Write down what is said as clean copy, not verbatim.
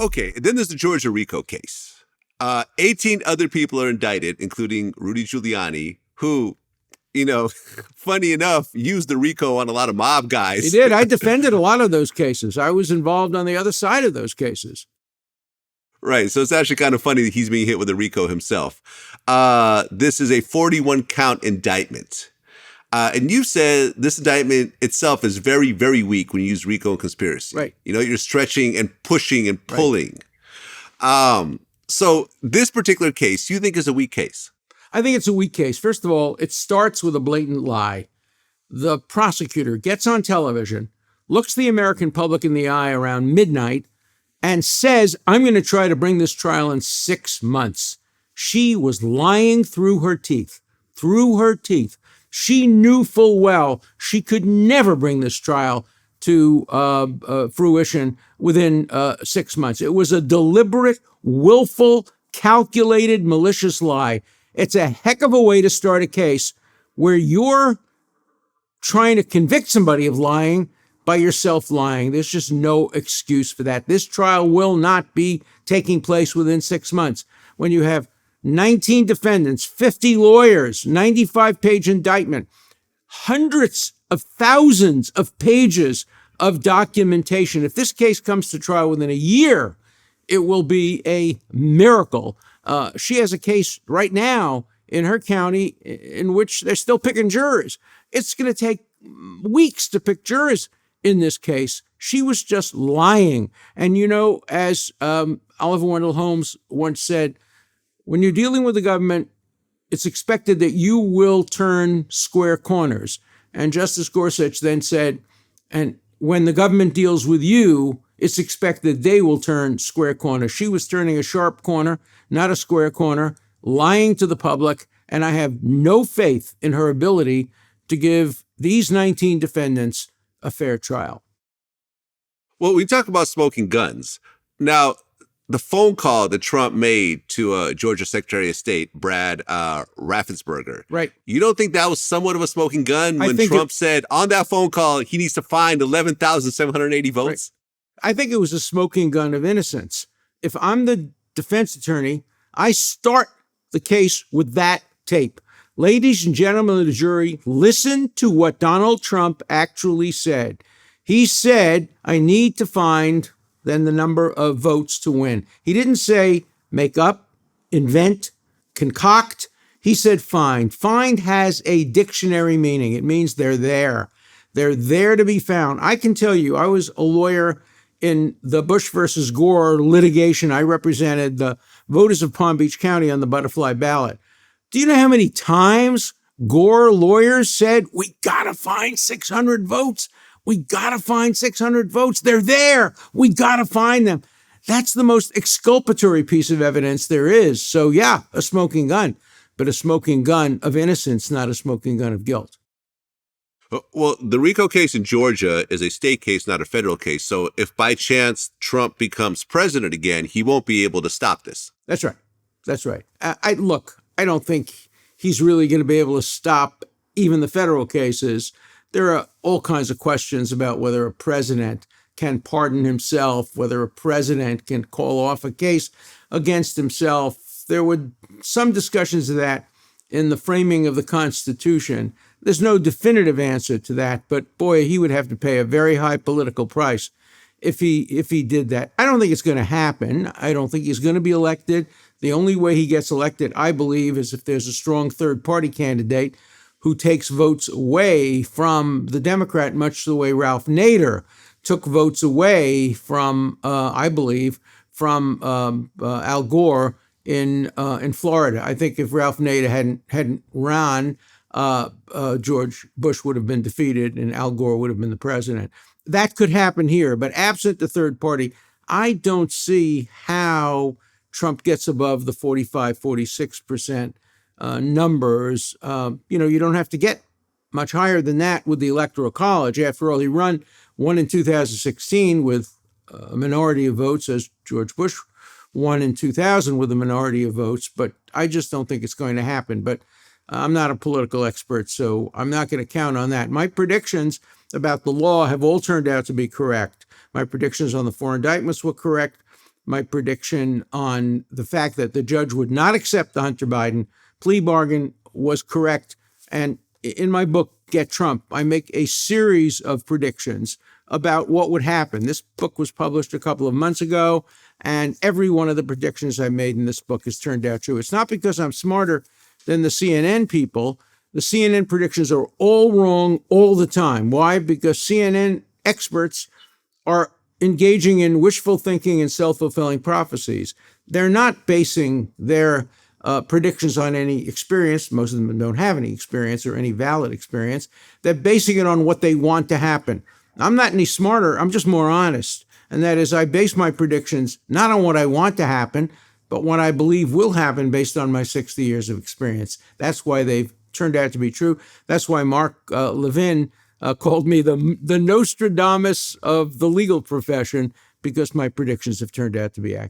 Okay, then there's the Georgia RICO case. 18 other people are indicted, including Rudy Giuliani, who, funny enough, used the RICO on a lot of mob guys. He did. I defended a lot of those cases. I was involved on the other side of those cases. Right. So it's actually kind of funny that he's being hit with a RICO himself. This is a 41 count indictment. And you said this indictment itself is very, very weak when you use RICO and conspiracy. Right. You're stretching and pushing and pulling. Right. So this particular case, you think is a weak case? I think it's a weak case. First of all, it starts with a blatant lie. The prosecutor gets on television, looks the American public in the eye around midnight, and says, I'm going to try to bring this trial in 6 months. She was lying through her teeth. She knew full well she could never bring this trial to fruition within 6 months. It was a deliberate, willful, calculated, malicious lie. It's a heck of a way to start a case where you're trying to convict somebody of lying by yourself lying. There's just no excuse for that. This trial will not be taking place within 6 months. When you have 19 defendants, 50 lawyers, 95-page indictment, hundreds of thousands of pages of documentation. If this case comes to trial within a year, it will be a miracle. She has a case right now in her county in which they're still picking jurors. It's going to take weeks to pick jurors in this case. She was just lying. And, as Oliver Wendell Holmes once said, when you're dealing with the government, it's expected that you will turn square corners. And Justice Gorsuch then said, and when the government deals with you, it's expected they will turn square corners. She was turning a sharp corner, not a square corner, lying to the public, and I have no faith in her ability to give these 19 defendants a fair trial. Well, we talk about smoking guns. Now, the phone call that Trump made to Georgia Secretary of State, Brad Raffensperger. Right. You don't think that was somewhat of a smoking gun when Trump said on that phone call he needs to find 11,780 votes? I think it was a smoking gun of innocence. If I'm the defense attorney, I start the case with that tape. Ladies and gentlemen of the jury, listen to what Donald Trump actually said. He said, I need to find then the number of votes to win. He didn't say make up, invent, concoct. He said find. Find has a dictionary meaning. It means they're there. They're there to be found. I can tell you, I was a lawyer in the Bush versus Gore litigation. I represented the voters of Palm Beach County on the butterfly ballot. Do you know how many times Gore lawyers said, we got to find 600 votes? We got to find 600 votes. They're there. We got to find them. That's the most exculpatory piece of evidence there is. So yeah, a smoking gun, but a smoking gun of innocence, not a smoking gun of guilt. Well, the RICO case in Georgia is a state case, not a federal case. So if by chance Trump becomes president again, he won't be able to stop this. That's right. That's right. I don't think he's really going to be able to stop even the federal cases. There are all kinds of questions about whether a president can pardon himself, whether a president can call off a case against himself. There were some discussions of that in the framing of the Constitution. There's no definitive answer to that, but boy, he would have to pay a very high political price if he did that. I don't think it's going to happen. I don't think he's going to be elected. The only way he gets elected, I believe, is if there's a strong third-party candidate who takes votes away from the Democrat, much the way Ralph Nader took votes away from, I believe, from Al Gore in Florida. I think if Ralph Nader hadn't run, George Bush would have been defeated and Al Gore would have been the president. That could happen here, but absent the third party, I don't see how Trump gets above the 45, 46% numbers. You don't have to get much higher than that with the Electoral College. After all, he won in 2016 with a minority of votes, as George Bush won in 2000 with a minority of votes, but I just don't think it's going to happen. But I'm not a political expert, so I'm not going to count on that. My predictions about the law have all turned out to be correct. My predictions on the four indictments were correct. my prediction on the fact that the judge would not accept the Hunter Biden plea bargain was correct. And in my book, Get Trump, I make a series of predictions about what would happen. This book was published a couple of months ago, and every one of the predictions I made in this book has turned out true. It's not because I'm smarter than the CNN people. The CNN predictions are all wrong all the time. Why? Because CNN experts are engaging in wishful thinking and self-fulfilling prophecies. They're not basing their predictions on any experience. Most of them don't have any experience or any valid experience. They're basing it on what they want to happen. I'm not any smarter. I'm just more honest. And that is, I base my predictions not on what I want to happen, but what I believe will happen based on my 60 years of experience. That's why they've turned out to be true. That's why Mark Levin called me the Nostradamus of the legal profession, because my predictions have turned out to be accurate.